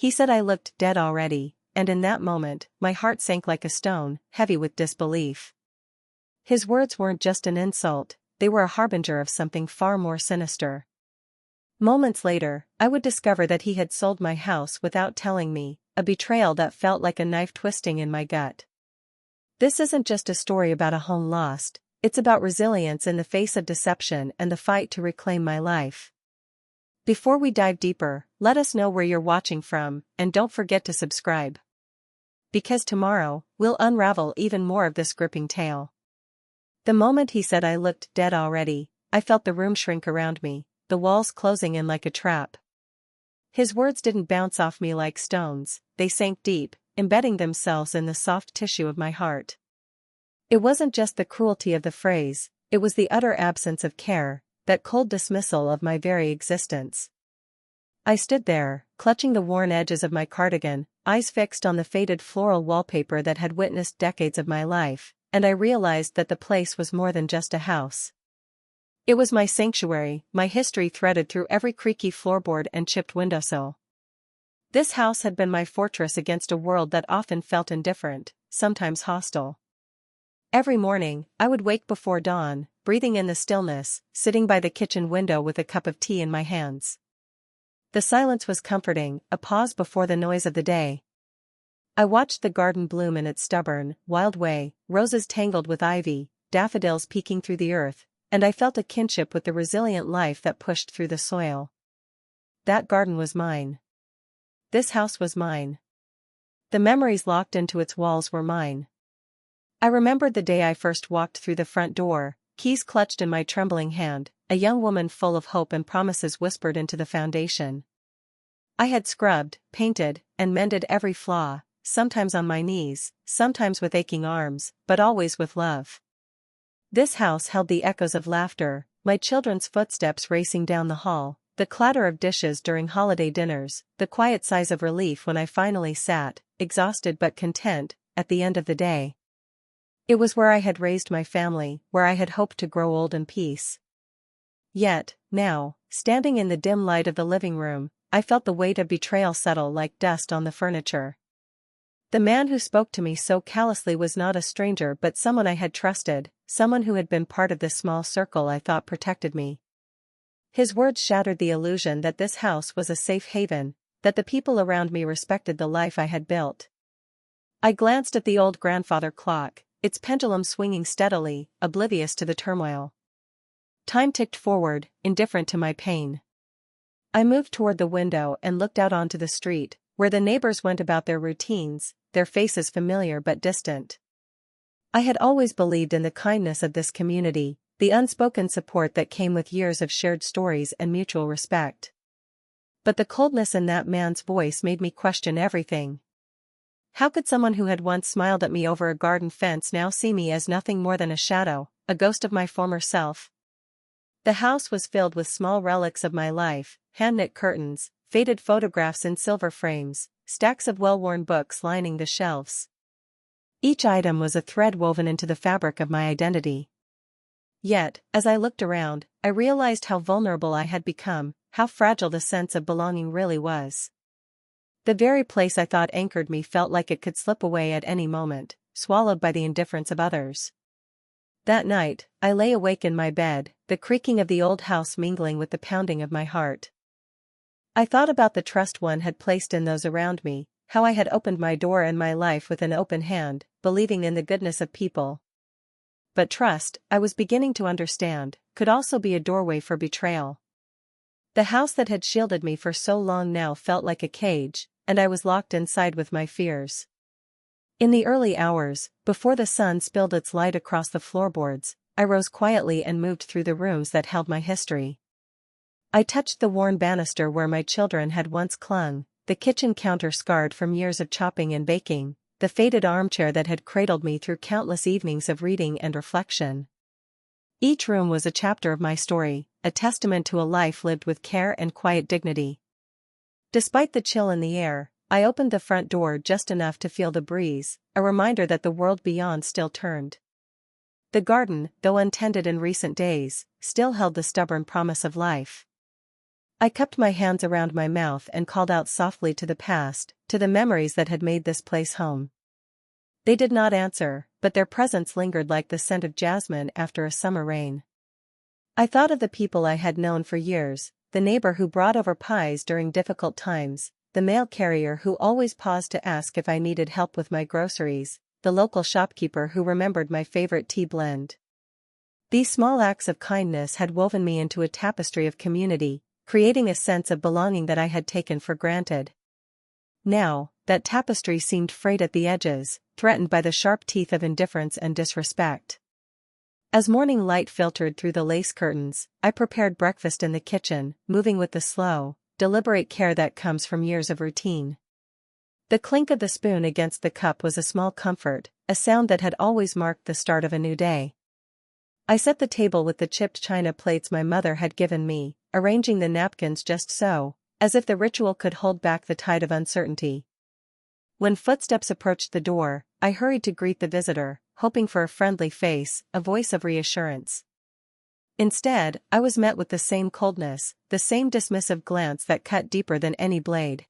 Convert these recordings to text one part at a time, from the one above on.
He said I looked dead already, and in that moment, my heart sank like a stone, heavy with disbelief. His words weren't just an insult, they were a harbinger of something far more sinister. Moments later, I would discover that he had sold my house without telling me, a betrayal that felt like a knife twisting in my gut. This isn't just a story about a home lost, it's about resilience in the face of deception and the fight to reclaim my life. Before we dive deeper, let us know where you're watching from, and don't forget to subscribe. Because tomorrow, we'll unravel even more of this gripping tale. The moment he said I looked dead already, I felt the room shrink around me, the walls closing in like a trap. His words didn't bounce off me like stones, they sank deep, embedding themselves in the soft tissue of my heart. It wasn't just the cruelty of the phrase, it was the utter absence of care, that cold dismissal of my very existence. I stood there, clutching the worn edges of my cardigan, eyes fixed on the faded floral wallpaper that had witnessed decades of my life, and I realized that the place was more than just a house. It was my sanctuary, my history threaded through every creaky floorboard and chipped windowsill. This house had been my fortress against a world that often felt indifferent, sometimes hostile. Every morning, I would wake before dawn, breathing in the stillness, sitting by the kitchen window with a cup of tea in my hands. The silence was comforting, a pause before the noise of the day. I watched the garden bloom in its stubborn, wild way, roses tangled with ivy, daffodils peeking through the earth, and I felt a kinship with the resilient life that pushed through the soil. That garden was mine. This house was mine. The memories locked into its walls were mine. I remembered the day I first walked through the front door, keys clutched in my trembling hand, a young woman full of hope and promises whispered into the foundation. I had scrubbed, painted, and mended every flaw, sometimes on my knees, sometimes with aching arms, but always with love. This house held the echoes of laughter, my children's footsteps racing down the hall, the clatter of dishes during holiday dinners, the quiet sighs of relief when I finally sat, exhausted but content, at the end of the day. It was where I had raised my family, where I had hoped to grow old in peace. Yet, now, standing in the dim light of the living room, I felt the weight of betrayal settle like dust on the furniture. The man who spoke to me so callously was not a stranger but someone I had trusted, someone who had been part of this small circle I thought protected me. His words shattered the illusion that this house was a safe haven, that the people around me respected the life I had built. I glanced at the old grandfather clock, its pendulum swinging steadily, oblivious to the turmoil. Time ticked forward, indifferent to my pain. I moved toward the window and looked out onto the street, where the neighbors went about their routines, their faces familiar but distant. I had always believed in the kindness of this community, the unspoken support that came with years of shared stories and mutual respect. But the coldness in that man's voice made me question everything. How could someone who had once smiled at me over a garden fence now see me as nothing more than a shadow, a ghost of my former self? The house was filled with small relics of my life, hand-knit curtains, faded photographs in silver frames, stacks of well-worn books lining the shelves. Each item was a thread woven into the fabric of my identity. Yet, as I looked around, I realized how vulnerable I had become, how fragile the sense of belonging really was. The very place I thought anchored me felt like it could slip away at any moment, swallowed by the indifference of others. That night, I lay awake in my bed, the creaking of the old house mingling with the pounding of my heart. I thought about the trust one had placed in those around me, how I had opened my door and my life with an open hand, believing in the goodness of people. But trust, I was beginning to understand, could also be a doorway for betrayal. The house that had shielded me for so long now felt like a cage, and I was locked inside with my fears. In the early hours, before the sun spilled its light across the floorboards, I rose quietly and moved through the rooms that held my history. I touched the worn banister where my children had once clung, the kitchen counter scarred from years of chopping and baking, the faded armchair that had cradled me through countless evenings of reading and reflection. Each room was a chapter of my story, a testament to a life lived with care and quiet dignity. Despite the chill in the air, I opened the front door just enough to feel the breeze, a reminder that the world beyond still turned. The garden, though untended in recent days, still held the stubborn promise of life. I cupped my hands around my mouth and called out softly to the past, to the memories that had made this place home. They did not answer, but their presence lingered like the scent of jasmine after a summer rain. I thought of the people I had known for years, the neighbor who brought over pies during difficult times, the mail carrier who always paused to ask if I needed help with my groceries, the local shopkeeper who remembered my favorite tea blend. These small acts of kindness had woven me into a tapestry of community, creating a sense of belonging that I had taken for granted. Now, that tapestry seemed frayed at the edges, threatened by the sharp teeth of indifference and disrespect. As morning light filtered through the lace curtains, I prepared breakfast in the kitchen, moving with the slow, deliberate care that comes from years of routine. The clink of the spoon against the cup was a small comfort, a sound that had always marked the start of a new day. I set the table with the chipped china plates my mother had given me, arranging the napkins just so, as if the ritual could hold back the tide of uncertainty. When footsteps approached the door, I hurried to greet the visitor, hoping for a friendly face, a voice of reassurance. Instead, I was met with the same coldness, the same dismissive glance that cut deeper than any blade.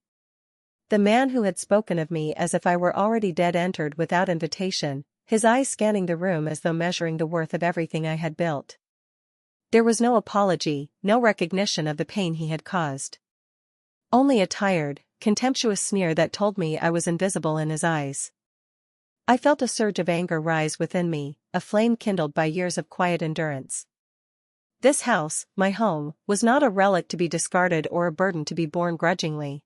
The man who had spoken of me as if I were already dead entered without invitation, his eyes scanning the room as though measuring the worth of everything I had built. There was no apology, no recognition of the pain he had caused. Only a tired, contemptuous sneer that told me I was invisible in his eyes. I felt a surge of anger rise within me, a flame kindled by years of quiet endurance. This house, my home, was not a relic to be discarded or a burden to be borne grudgingly.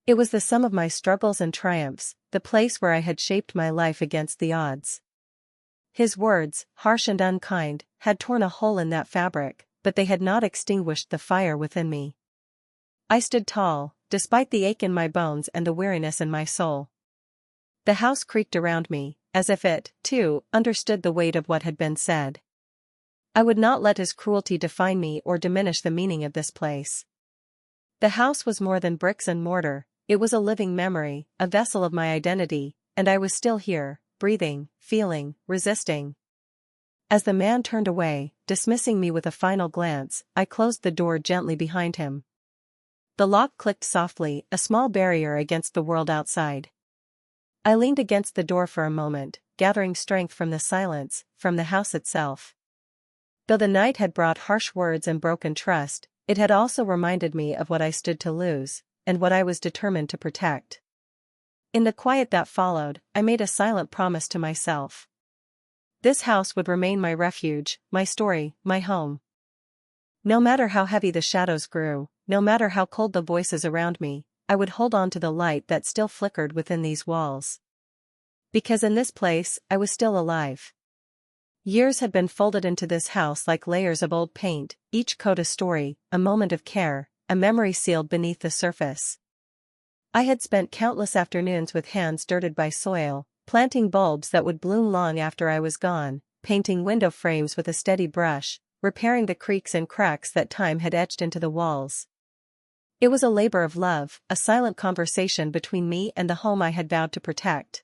It was the sum of my struggles and triumphs, the place where I had shaped my life against the odds. His words, harsh and unkind, had torn a hole in that fabric, but they had not extinguished the fire within me. I stood tall, despite the ache in my bones and the weariness in my soul. The house creaked around me, as if it, too, understood the weight of what had been said. I would not let his cruelty define me or diminish the meaning of this place. The house was more than bricks and mortar, it was a living memory, a vessel of my identity, and I was still here, breathing, feeling, resisting. As the man turned away, dismissing me with a final glance, I closed the door gently behind him. The lock clicked softly, a small barrier against the world outside. I leaned against the door for a moment, gathering strength from the silence, from the house itself. Though the night had brought harsh words and broken trust, it had also reminded me of what I stood to lose, and what I was determined to protect. In the quiet that followed, I made a silent promise to myself. This house would remain my refuge, my story, my home. No matter how heavy the shadows grew, no matter how cold the voices around me, I would hold on to the light that still flickered within these walls. Because in this place, I was still alive. Years had been folded into this house like layers of old paint, each coat a story, a moment of care, a memory sealed beneath the surface. I had spent countless afternoons with hands dirted by soil, planting bulbs that would bloom long after I was gone, painting window frames with a steady brush, repairing the creaks and cracks that time had etched into the walls. It was a labor of love, a silent conversation between me and the home I had vowed to protect.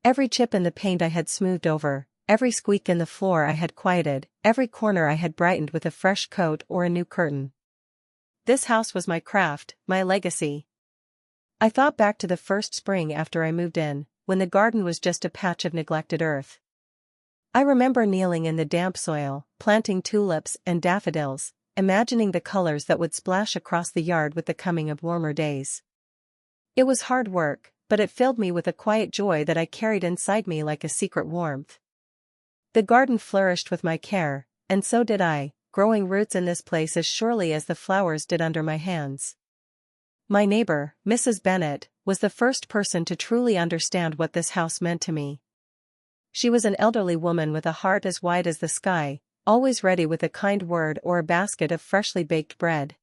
Every chip in the paint I had smoothed over, every squeak in the floor I had quieted, every corner I had brightened with a fresh coat or a new curtain. This house was my craft, my legacy. I thought back to the first spring after I moved in, when the garden was just a patch of neglected earth. I remember kneeling in the damp soil, planting tulips and daffodils, imagining the colors that would splash across the yard with the coming of warmer days. It was hard work, but it filled me with a quiet joy that I carried inside me like a secret warmth. The garden flourished with my care, and so did I, growing roots in this place as surely as the flowers did under my hands. My neighbor, Mrs. Bennet, was the first person to truly understand what this house meant to me. She was an elderly woman with a heart as wide as the sky, always ready with a kind word or a basket of freshly baked bread.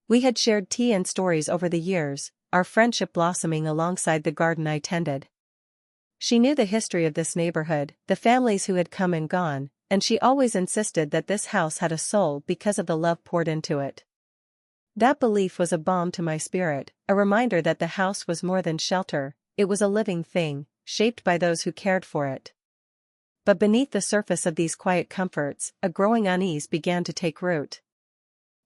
We had shared tea and stories over the years, our friendship blossoming alongside the garden I tended. She knew the history of this neighborhood, the families who had come and gone, and she always insisted that this house had a soul because of the love poured into it. That belief was a balm to my spirit, a reminder that the house was more than shelter, it was a living thing, shaped by those who cared for it. But beneath the surface of these quiet comforts, a growing unease began to take root.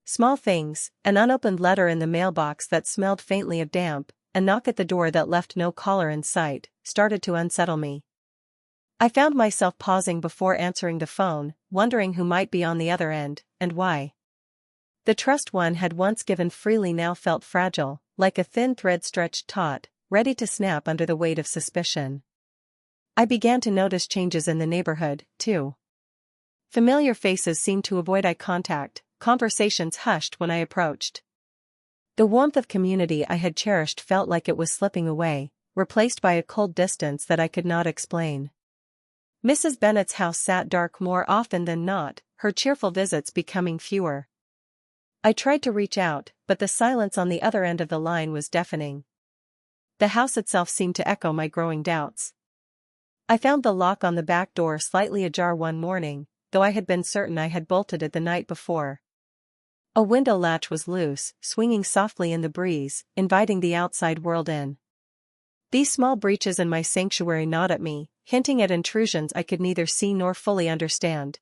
Small things, an unopened letter in the mailbox that smelled faintly of damp, a knock at the door that left no caller in sight, started to unsettle me. I found myself pausing before answering the phone, wondering who might be on the other end, and why. The trust one had once given freely now felt fragile, like a thin thread stretched taut, ready to snap under the weight of suspicion. I began to notice changes in the neighborhood, too. Familiar faces seemed to avoid eye contact, conversations hushed when I approached. The warmth of community I had cherished felt like it was slipping away, replaced by a cold distance that I could not explain. Mrs. Bennet's house sat dark more often than not, her cheerful visits becoming fewer. I tried to reach out, but the silence on the other end of the line was deafening. The house itself seemed to echo my growing doubts. I found the lock on the back door slightly ajar one morning, though I had been certain I had bolted it the night before. A window latch was loose, swinging softly in the breeze, inviting the outside world in. These small breaches in my sanctuary gnawed at me, hinting at intrusions I could neither see nor fully understand.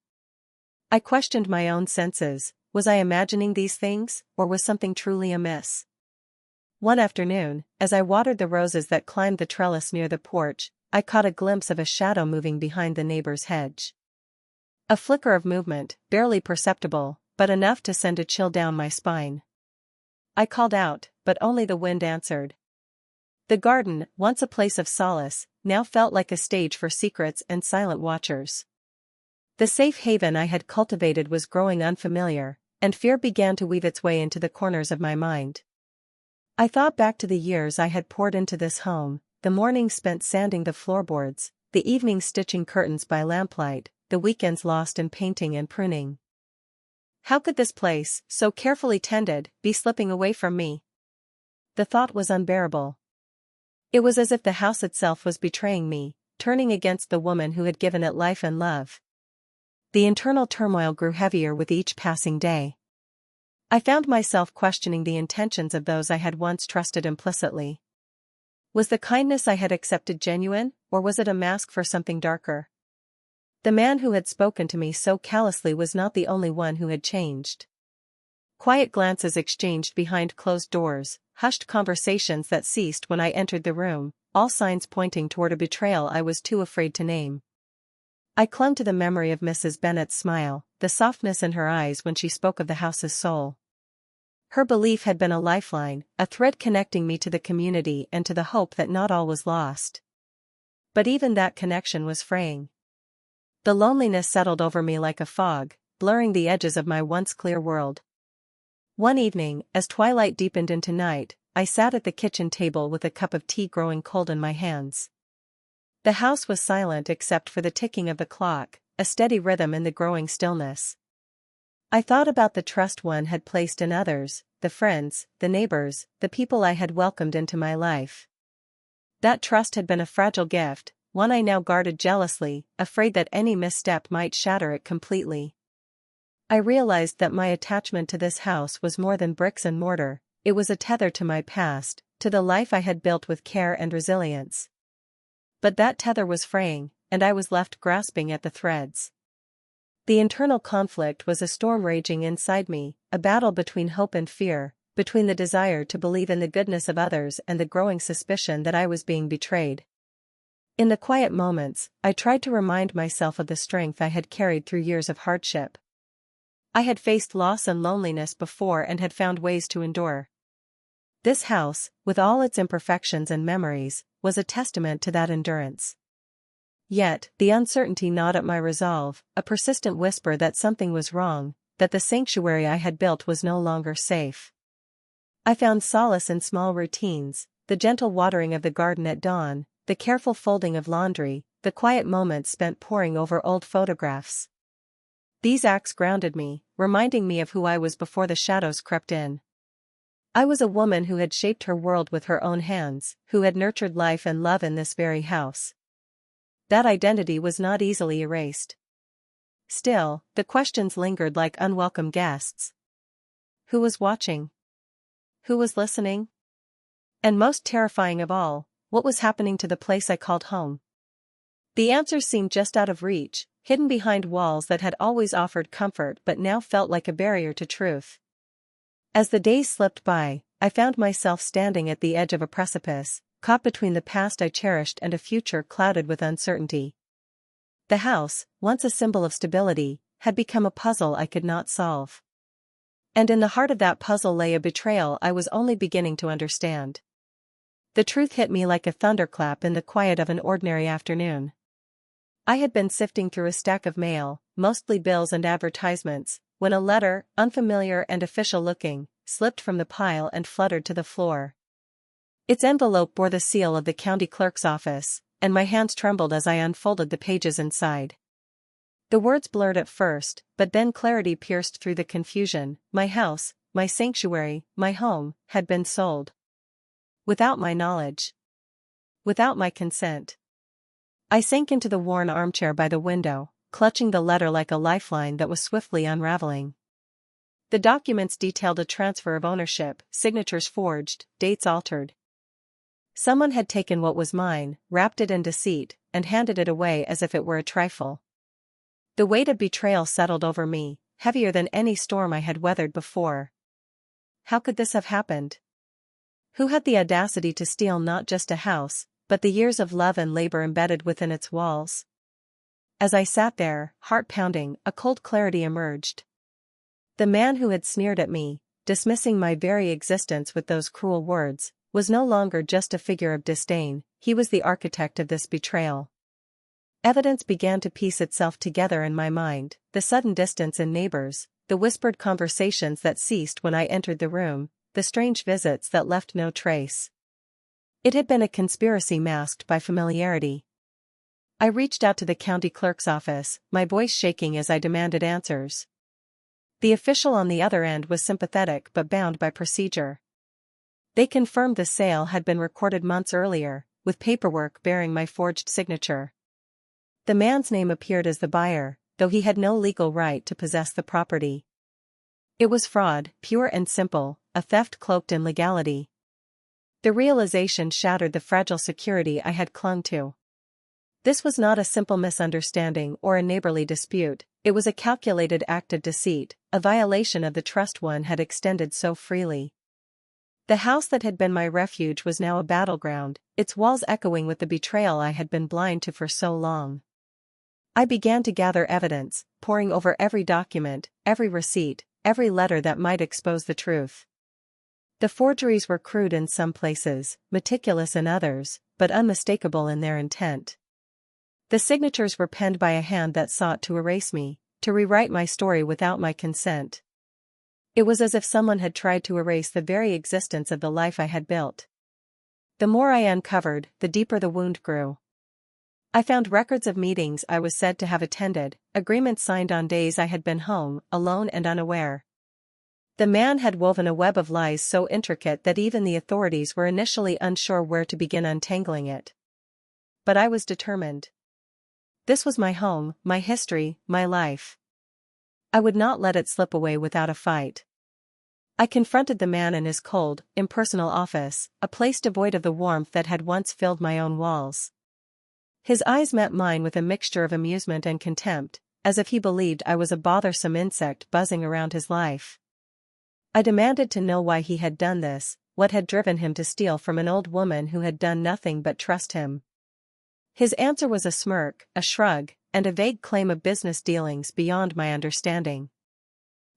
I questioned my own senses. Was I imagining these things, or was something truly amiss? One afternoon, as I watered the roses that climbed the trellis near the porch, I caught a glimpse of a shadow moving behind the neighbor's hedge. A flicker of movement, barely perceptible, but enough to send a chill down my spine. I called out, but only the wind answered. The garden, once a place of solace, now felt like a stage for secrets and silent watchers. The safe haven I had cultivated was growing unfamiliar, and fear began to weave its way into the corners of my mind. I thought back to the years I had poured into this home, the mornings spent sanding the floorboards, the evenings stitching curtains by lamplight, the weekends lost in painting and pruning. How could this place, so carefully tended, be slipping away from me? The thought was unbearable. It was as if the house itself was betraying me, turning against the woman who had given it life and love. The internal turmoil grew heavier with each passing day. I found myself questioning the intentions of those I had once trusted implicitly. Was the kindness I had accepted genuine, or was it a mask for something darker? The man who had spoken to me so callously was not the only one who had changed. Quiet glances exchanged behind closed doors, hushed conversations that ceased when I entered the room, all signs pointing toward a betrayal I was too afraid to name. I clung to the memory of Mrs. Bennet's smile, the softness in her eyes when she spoke of the house's soul. Her belief had been a lifeline, a thread connecting me to the community and to the hope that not all was lost. But even that connection was fraying. The loneliness settled over me like a fog, blurring the edges of my once clear world. One evening, as twilight deepened into night, I sat at the kitchen table with a cup of tea growing cold in my hands. The house was silent except for the ticking of the clock, a steady rhythm in the growing stillness. I thought about the trust one had placed in others, the friends, the neighbors, the people I had welcomed into my life. That trust had been a fragile gift, one I now guarded jealously, afraid that any misstep might shatter it completely. I realized that my attachment to this house was more than bricks and mortar, it was a tether to my past, to the life I had built with care and resilience. But that tether was fraying, and I was left grasping at the threads. The internal conflict was a storm raging inside me, a battle between hope and fear, between the desire to believe in the goodness of others and the growing suspicion that I was being betrayed. In the quiet moments, I tried to remind myself of the strength I had carried through years of hardship. I had faced loss and loneliness before and had found ways to endure. This house, with all its imperfections and memories, was a testament to that endurance. Yet, the uncertainty gnawed at my resolve, a persistent whisper that something was wrong, that the sanctuary I had built was no longer safe. I found solace in small routines, the gentle watering of the garden at dawn, the careful folding of laundry, the quiet moments spent poring over old photographs. These acts grounded me, reminding me of who I was before the shadows crept in. I was a woman who had shaped her world with her own hands, who had nurtured life and love in this very house. That identity was not easily erased. Still, the questions lingered like unwelcome guests. Who was watching? Who was listening? And most terrifying of all, what was happening to the place I called home? The answers seemed just out of reach, hidden behind walls that had always offered comfort but now felt like a barrier to truth. As the days slipped by, I found myself standing at the edge of a precipice, caught between the past I cherished and a future clouded with uncertainty. The house, once a symbol of stability, had become a puzzle I could not solve. And in the heart of that puzzle lay a betrayal I was only beginning to understand. The truth hit me like a thunderclap in the quiet of an ordinary afternoon. I had been sifting through a stack of mail, mostly bills and advertisements, when a letter, unfamiliar and official-looking, slipped from the pile and fluttered to the floor. Its envelope bore the seal of the county clerk's office, and my hands trembled as I unfolded the pages inside. The words blurred at first, but then clarity pierced through the confusion. My house, my sanctuary, my home, had been sold. Without my knowledge. Without my consent. I sank into the worn armchair by the window, clutching the letter like a lifeline that was swiftly unraveling. The documents detailed a transfer of ownership, signatures forged, dates altered. Someone had taken what was mine, wrapped it in deceit, and handed it away as if it were a trifle. The weight of betrayal settled over me, heavier than any storm I had weathered before. How could this have happened? Who had the audacity to steal not just a house, but the years of love and labor embedded within its walls? As I sat there, heart pounding, a cold clarity emerged. The man who had sneered at me, dismissing my very existence with those cruel words, was no longer just a figure of disdain, he was the architect of this betrayal. Evidence began to piece itself together in my mind, the sudden distance in neighbors, the whispered conversations that ceased when I entered the room, the strange visits that left no trace. It had been a conspiracy masked by familiarity. I reached out to the county clerk's office, my voice shaking as I demanded answers. The official on the other end was sympathetic but bound by procedure. They confirmed the sale had been recorded months earlier, with paperwork bearing my forged signature. The man's name appeared as the buyer, though he had no legal right to possess the property. It was fraud, pure and simple, a theft cloaked in legality. The realization shattered the fragile security I had clung to. This was not a simple misunderstanding or a neighborly dispute, it was a calculated act of deceit, a violation of the trust one had extended so freely. The house that had been my refuge was now a battleground, its walls echoing with the betrayal I had been blind to for so long. I began to gather evidence, poring over every document, every receipt, every letter that might expose the truth. The forgeries were crude in some places, meticulous in others, but unmistakable in their intent. The signatures were penned by a hand that sought to erase me, to rewrite my story without my consent. It was as if someone had tried to erase the very existence of the life I had built. The more I uncovered, the deeper the wound grew. I found records of meetings I was said to have attended, agreements signed on days I had been home, alone and unaware. The man had woven a web of lies so intricate that even the authorities were initially unsure where to begin untangling it. But I was determined. This was my home, my history, my life. I would not let it slip away without a fight. I confronted the man in his cold, impersonal office, a place devoid of the warmth that had once filled my own walls. His eyes met mine with a mixture of amusement and contempt, as if he believed I was a bothersome insect buzzing around his life. I demanded to know why he had done this, what had driven him to steal from an old woman who had done nothing but trust him. His answer was a smirk, a shrug, and a vague claim of business dealings beyond my understanding.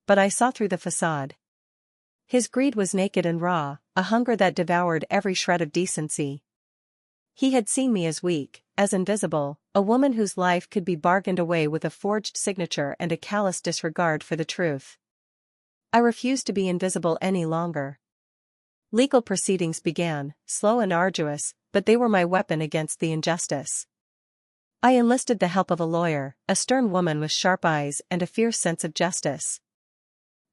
But I saw through the facade. His greed was naked and raw, a hunger that devoured every shred of decency. He had seen me as weak, as invisible, a woman whose life could be bargained away with a forged signature and a callous disregard for the truth. I refused to be invisible any longer. Legal proceedings began, slow and arduous, but they were my weapon against the injustice. I enlisted the help of a lawyer, a stern woman with sharp eyes and a fierce sense of justice.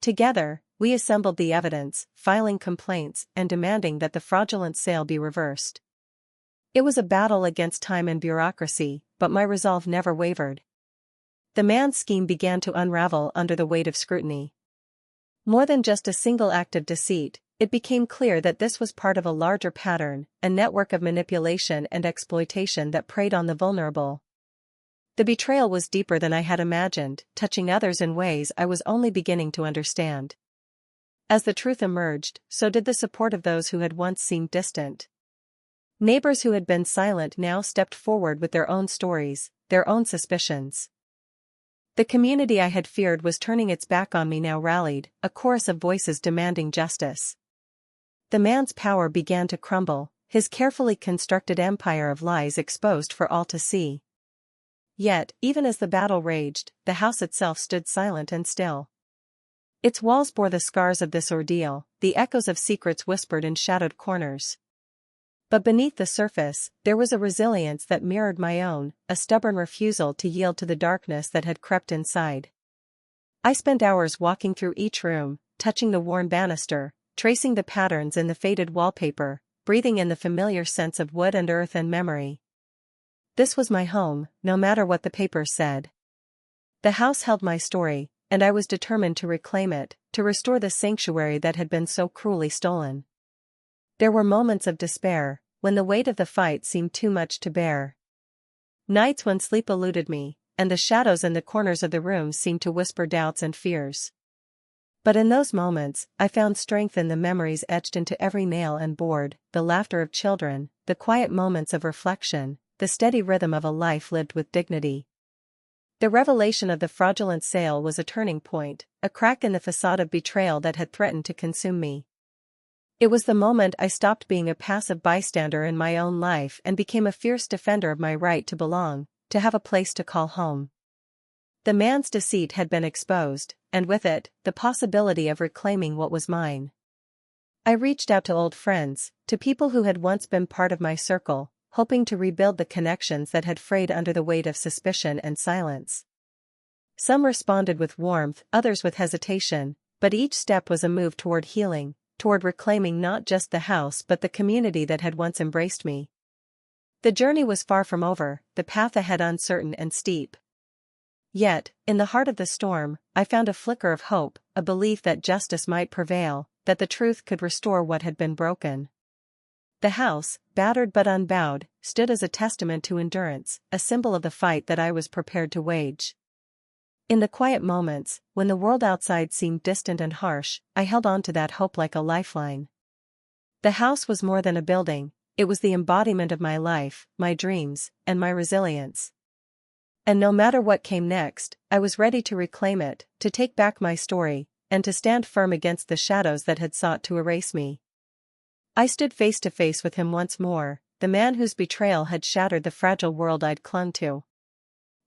Together, we assembled the evidence, filing complaints and demanding that the fraudulent sale be reversed. It was a battle against time and bureaucracy, but my resolve never wavered. The man's scheme began to unravel under the weight of scrutiny. More than just a single act of deceit, it became clear that this was part of a larger pattern, a network of manipulation and exploitation that preyed on the vulnerable. The betrayal was deeper than I had imagined, touching others in ways I was only beginning to understand. As the truth emerged, so did the support of those who had once seemed distant. Neighbors who had been silent now stepped forward with their own stories, their own suspicions. The community I had feared was turning its back on me now rallied, a chorus of voices demanding justice. The man's power began to crumble, his carefully constructed empire of lies exposed for all to see. Yet, even as the battle raged, the house itself stood silent and still. Its walls bore the scars of this ordeal, the echoes of secrets whispered in shadowed corners. But beneath the surface, there was a resilience that mirrored my own, a stubborn refusal to yield to the darkness that had crept inside. I spent hours walking through each room, touching the worn banister, tracing the patterns in the faded wallpaper, breathing in the familiar scents of wood and earth and memory. This was my home, no matter what the papers said. The house held my story, and I was determined to reclaim it, to restore the sanctuary that had been so cruelly stolen. There were moments of despair, when the weight of the fight seemed too much to bear. Nights when sleep eluded me, and the shadows in the corners of the room seemed to whisper doubts and fears. But in those moments, I found strength in the memories etched into every nail and board, the laughter of children, the quiet moments of reflection, the steady rhythm of a life lived with dignity. The revelation of the fraudulent sale was a turning point, a crack in the facade of betrayal that had threatened to consume me. It was the moment I stopped being a passive bystander in my own life and became a fierce defender of my right to belong, to have a place to call home. The man's deceit had been exposed, and with it, the possibility of reclaiming what was mine. I reached out to old friends, to people who had once been part of my circle, hoping to rebuild the connections that had frayed under the weight of suspicion and silence. Some responded with warmth, others with hesitation, but each step was a move toward healing, toward reclaiming not just the house but the community that had once embraced me. The journey was far from over, the path ahead uncertain and steep. Yet, in the heart of the storm, I found a flicker of hope, a belief that justice might prevail, that the truth could restore what had been broken. The house, battered but unbowed, stood as a testament to endurance, a symbol of the fight that I was prepared to wage. In the quiet moments, when the world outside seemed distant and harsh, I held on to that hope like a lifeline. The house was more than a building, it was the embodiment of my life, my dreams, and my resilience. And no matter what came next, I was ready to reclaim it, to take back my story, and to stand firm against the shadows that had sought to erase me. I stood face to face with him once more, the man whose betrayal had shattered the fragile world I'd clung to.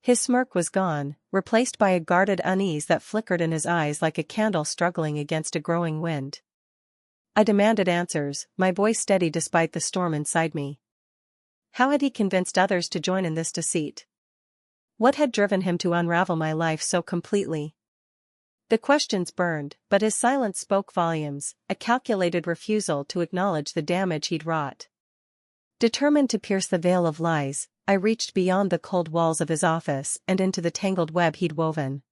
His smirk was gone, replaced by a guarded unease that flickered in his eyes like a candle struggling against a growing wind. I demanded answers, my voice steady despite the storm inside me. How had he convinced others to join in this deceit? What had driven him to unravel my life so completely? The questions burned, but his silence spoke volumes, a calculated refusal to acknowledge the damage he'd wrought. Determined to pierce the veil of lies, I reached beyond the cold walls of his office and into the tangled web he'd woven.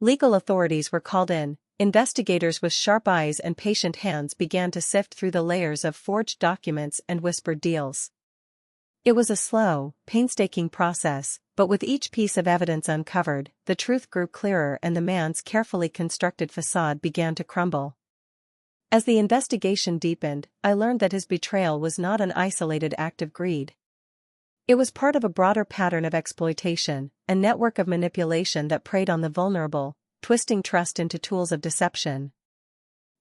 Legal authorities were called in, investigators with sharp eyes and patient hands began to sift through the layers of forged documents and whispered deals. It was a slow, painstaking process, but with each piece of evidence uncovered, the truth grew clearer and the man's carefully constructed facade began to crumble. As the investigation deepened, I learned that his betrayal was not an isolated act of greed. It was part of a broader pattern of exploitation, a network of manipulation that preyed on the vulnerable, twisting trust into tools of deception.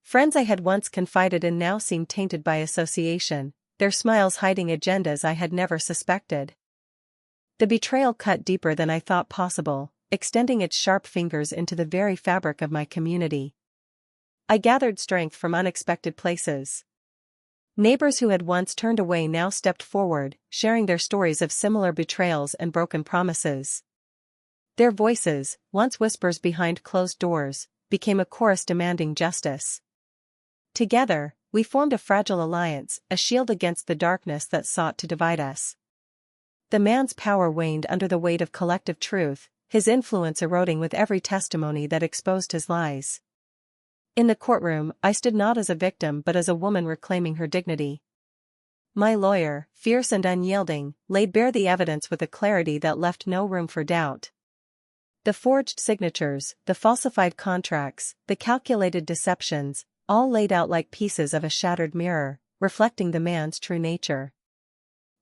Friends I had once confided in now seemed tainted by association, their smiles hiding agendas I had never suspected. The betrayal cut deeper than I thought possible, extending its sharp fingers into the very fabric of my community. I gathered strength from unexpected places. Neighbors who had once turned away now stepped forward, sharing their stories of similar betrayals and broken promises. Their voices, once whispers behind closed doors, became a chorus demanding justice. Together, we formed a fragile alliance, a shield against the darkness that sought to divide us. The man's power waned under the weight of collective truth, his influence eroding with every testimony that exposed his lies. In the courtroom, I stood not as a victim but as a woman reclaiming her dignity. My lawyer, fierce and unyielding, laid bare the evidence with a clarity that left no room for doubt. The forged signatures, the falsified contracts, the calculated deceptions, all laid out like pieces of a shattered mirror, reflecting the man's true nature.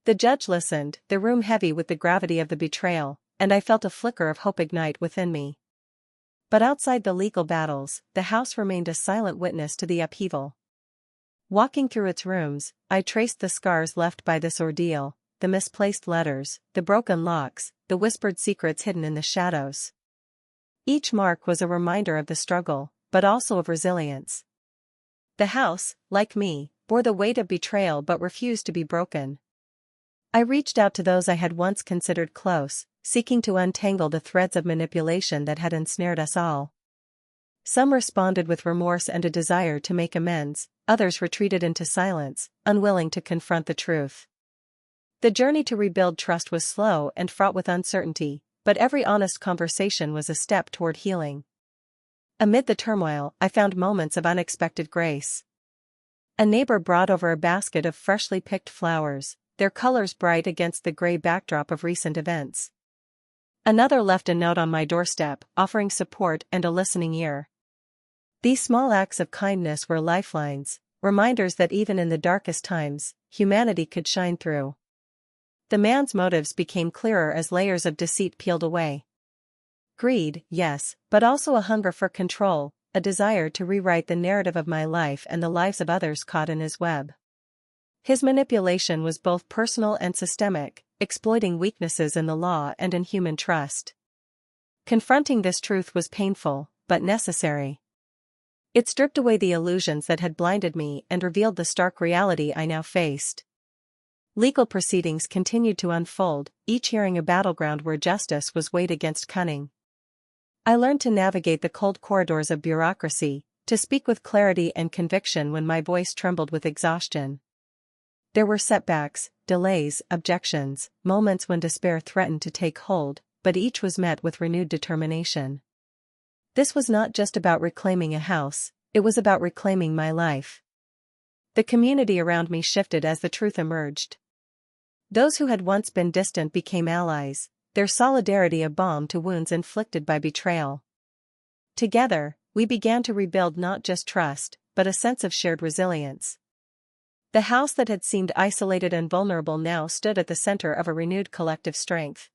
The judge listened, the room heavy with the gravity of the betrayal, and I felt a flicker of hope ignite within me. But outside the legal battles, the house remained a silent witness to the upheaval. Walking through its rooms, I traced the scars left by this ordeal, the misplaced letters, the broken locks, the whispered secrets hidden in the shadows. Each mark was a reminder of the struggle, but also of resilience. The house, like me, bore the weight of betrayal but refused to be broken. I reached out to those I had once considered close, seeking to untangle the threads of manipulation that had ensnared us all. Some responded with remorse and a desire to make amends, others retreated into silence, unwilling to confront the truth. The journey to rebuild trust was slow and fraught with uncertainty, but every honest conversation was a step toward healing. Amid the turmoil, I found moments of unexpected grace. A neighbor brought over a basket of freshly picked flowers, their colors bright against the gray backdrop of recent events. Another left a note on my doorstep, offering support and a listening ear. These small acts of kindness were lifelines, reminders that even in the darkest times, humanity could shine through. The man's motives became clearer as layers of deceit peeled away. Greed, yes, but also a hunger for control, a desire to rewrite the narrative of my life and the lives of others caught in his web. His manipulation was both personal and systemic, exploiting weaknesses in the law and in human trust. Confronting this truth was painful, but necessary. It stripped away the illusions that had blinded me and revealed the stark reality I now faced. Legal proceedings continued to unfold, each hearing a battleground where justice was weighed against cunning. I learned to navigate the cold corridors of bureaucracy, to speak with clarity and conviction when my voice trembled with exhaustion. There were setbacks, delays, objections, moments when despair threatened to take hold, but each was met with renewed determination. This was not just about reclaiming a house, it was about reclaiming my life. The community around me shifted as the truth emerged. Those who had once been distant became allies, their solidarity a balm to wounds inflicted by betrayal. Together, we began to rebuild not just trust, but a sense of shared resilience. The house that had seemed isolated and vulnerable now stood at the center of a renewed collective strength.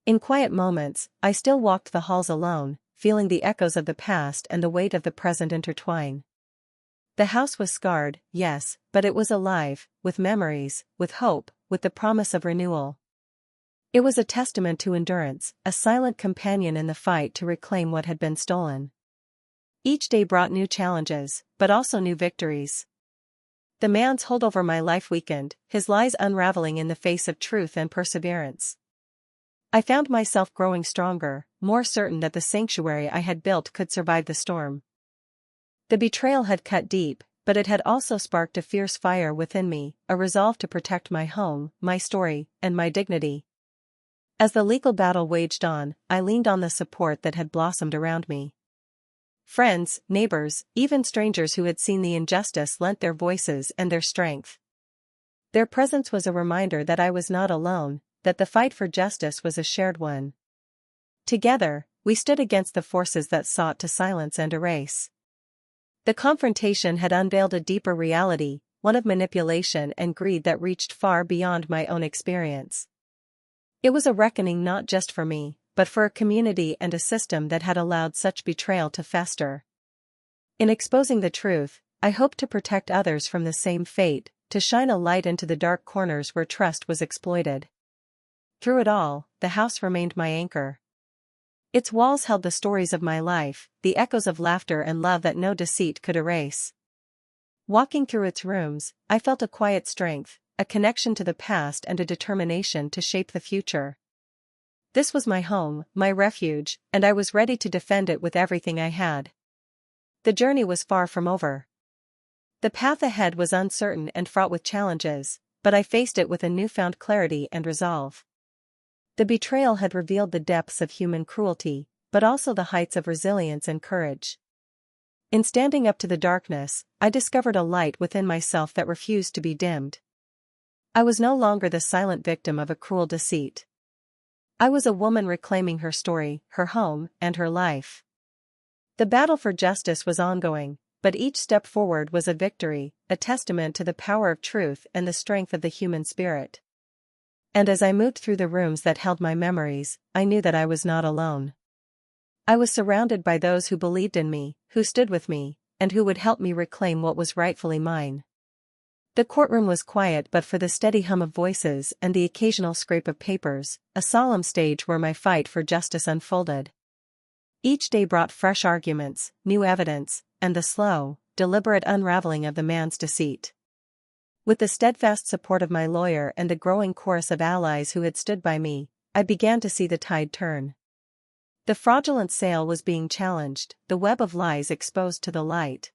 In quiet moments, I still walked the halls alone, feeling the echoes of the past and the weight of the present intertwine. The house was scarred, yes, but it was alive, with memories, with hope, with the promise of renewal. It was a testament to endurance, a silent companion in the fight to reclaim what had been stolen. Each day brought new challenges, but also new victories. The man's hold over my life weakened, his lies unraveling in the face of truth and perseverance. I found myself growing stronger, more certain that the sanctuary I had built could survive the storm. The betrayal had cut deep, but it had also sparked a fierce fire within me, a resolve to protect my home, my story, and my dignity. As the legal battle waged on, I leaned on the support that had blossomed around me. Friends, neighbors, even strangers who had seen the injustice lent their voices and their strength. Their presence was a reminder that I was not alone, that the fight for justice was a shared one. Together, we stood against the forces that sought to silence and erase. The confrontation had unveiled a deeper reality, one of manipulation and greed that reached far beyond my own experience. It was a reckoning not just for me, but for a community and a system that had allowed such betrayal to fester. In exposing the truth, I hoped to protect others from the same fate, to shine a light into the dark corners where trust was exploited. Through it all, the house remained my anchor. Its walls held the stories of my life, the echoes of laughter and love that no deceit could erase. Walking through its rooms, I felt a quiet strength, a connection to the past and a determination to shape the future. This was my home, my refuge, and I was ready to defend it with everything I had. The journey was far from over. The path ahead was uncertain and fraught with challenges, but I faced it with a newfound clarity and resolve. The betrayal had revealed the depths of human cruelty, but also the heights of resilience and courage. In standing up to the darkness, I discovered a light within myself that refused to be dimmed. I was no longer the silent victim of a cruel deceit. I was a woman reclaiming her story, her home, and her life. The battle for justice was ongoing, but each step forward was a victory, a testament to the power of truth and the strength of the human spirit. And as I moved through the rooms that held my memories, I knew that I was not alone. I was surrounded by those who believed in me, who stood with me, and who would help me reclaim what was rightfully mine. The courtroom was quiet but for the steady hum of voices and the occasional scrape of papers, a solemn stage where my fight for justice unfolded. Each day brought fresh arguments, new evidence, and the slow, deliberate unraveling of the man's deceit. With the steadfast support of my lawyer and a growing chorus of allies who had stood by me, I began to see the tide turn. The fraudulent sale was being challenged, the web of lies exposed to the light.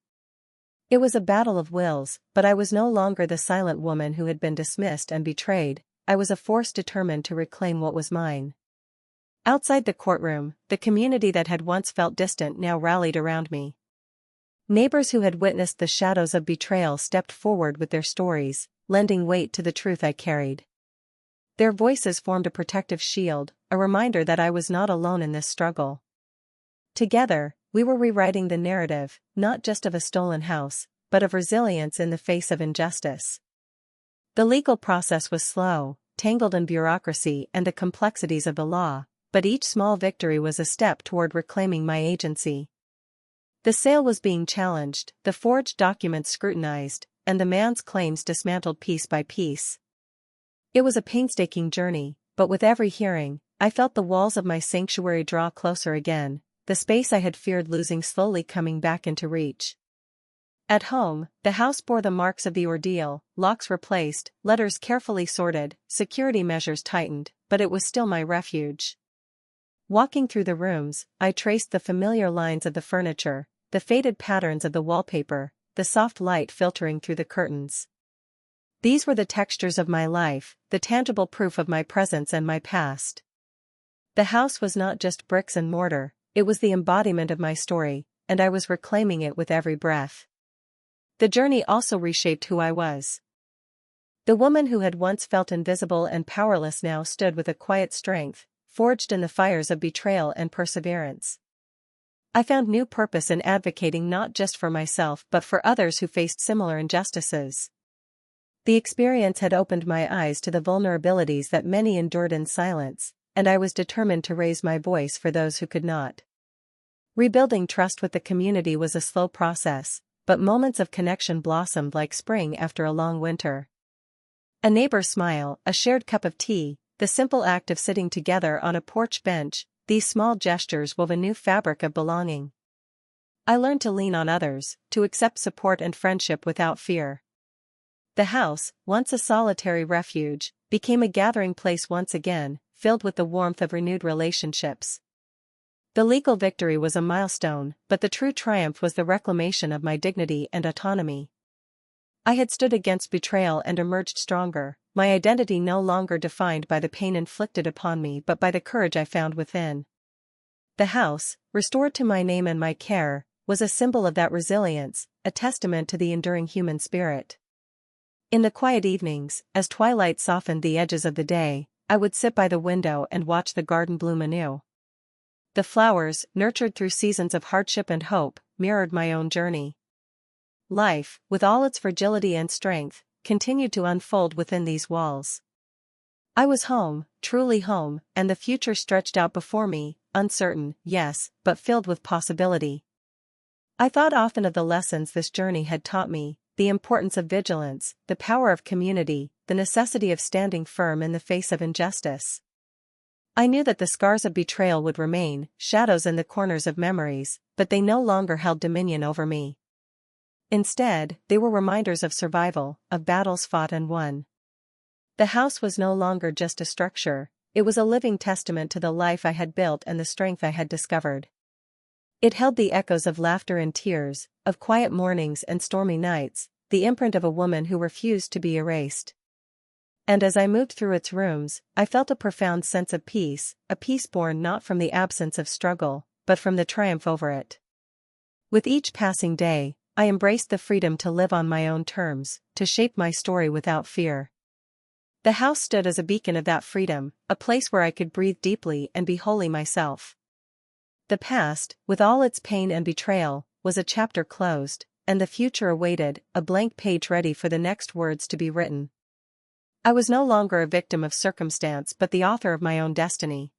It was a battle of wills, but I was no longer the silent woman who had been dismissed and betrayed. I was a force determined to reclaim what was mine. Outside the courtroom, the community that had once felt distant now rallied around me. Neighbors who had witnessed the shadows of betrayal stepped forward with their stories, lending weight to the truth I carried. Their voices formed a protective shield, a reminder that I was not alone in this struggle. Together, we were rewriting the narrative, not just of a stolen house, but of resilience in the face of injustice. The legal process was slow, tangled in bureaucracy and the complexities of the law, but each small victory was a step toward reclaiming my agency. The sale was being challenged, the forged documents scrutinized, and the man's claims dismantled piece by piece. It was a painstaking journey, but with every hearing, I felt the walls of my sanctuary draw closer again, the space I had feared losing slowly coming back into reach. At home, the house bore the marks of the ordeal, locks replaced, letters carefully sorted, security measures tightened, but it was still my refuge. Walking through the rooms, I traced the familiar lines of the furniture, the faded patterns of the wallpaper, the soft light filtering through the curtains. These were the textures of my life, the tangible proof of my presence and my past. The house was not just bricks and mortar, it was the embodiment of my story, and I was reclaiming it with every breath. The journey also reshaped who I was. The woman who had once felt invisible and powerless now stood with a quiet strength, forged in the fires of betrayal and perseverance. I found new purpose in advocating not just for myself but for others who faced similar injustices. The experience had opened my eyes to the vulnerabilities that many endured in silence, and I was determined to raise my voice for those who could not. Rebuilding trust with the community was a slow process, but moments of connection blossomed like spring after a long winter. A neighbor's smile, a shared cup of tea, the simple act of sitting together on a porch bench, these small gestures wove a new fabric of belonging. I learned to lean on others, to accept support and friendship without fear. The house, once a solitary refuge, became a gathering place once again, filled with the warmth of renewed relationships. The legal victory was a milestone, but the true triumph was the reclamation of my dignity and autonomy. I had stood against betrayal and emerged stronger, my identity no longer defined by the pain inflicted upon me but by the courage I found within. The house, restored to my name and my care, was a symbol of that resilience, a testament to the enduring human spirit. In the quiet evenings, as twilight softened the edges of the day, I would sit by the window and watch the garden bloom anew. The flowers, nurtured through seasons of hardship and hope, mirrored my own journey. Life, with all its fragility and strength, continued to unfold within these walls. I was home, truly home, and the future stretched out before me, uncertain, yes, but filled with possibility. I thought often of the lessons this journey had taught me, the importance of vigilance, the power of community, the necessity of standing firm in the face of injustice. I knew that the scars of betrayal would remain, shadows in the corners of memories, but they no longer held dominion over me. Instead, they were reminders of survival, of battles fought and won. The house was no longer just a structure, it was a living testament to the life I had built and the strength I had discovered. It held the echoes of laughter and tears, of quiet mornings and stormy nights, the imprint of a woman who refused to be erased. And as I moved through its rooms, I felt a profound sense of peace, a peace born not from the absence of struggle, but from the triumph over it. With each passing day, I embraced the freedom to live on my own terms, to shape my story without fear. The house stood as a beacon of that freedom, a place where I could breathe deeply and be wholly myself. The past, with all its pain and betrayal, was a chapter closed, and the future awaited, a blank page ready for the next words to be written. I was no longer a victim of circumstance but the author of my own destiny.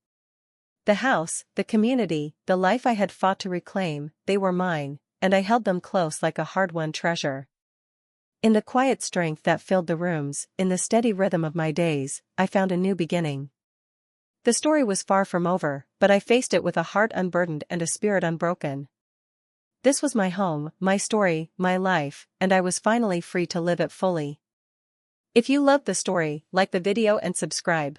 The house, the community, the life I had fought to reclaim, they were mine, and I held them close like a hard-won treasure. In the quiet strength that filled the rooms, in the steady rhythm of my days, I found a new beginning. The story was far from over, but I faced it with a heart unburdened and a spirit unbroken. This was my home, my story, my life, and I was finally free to live it fully. If you loved the story, like the video and subscribe.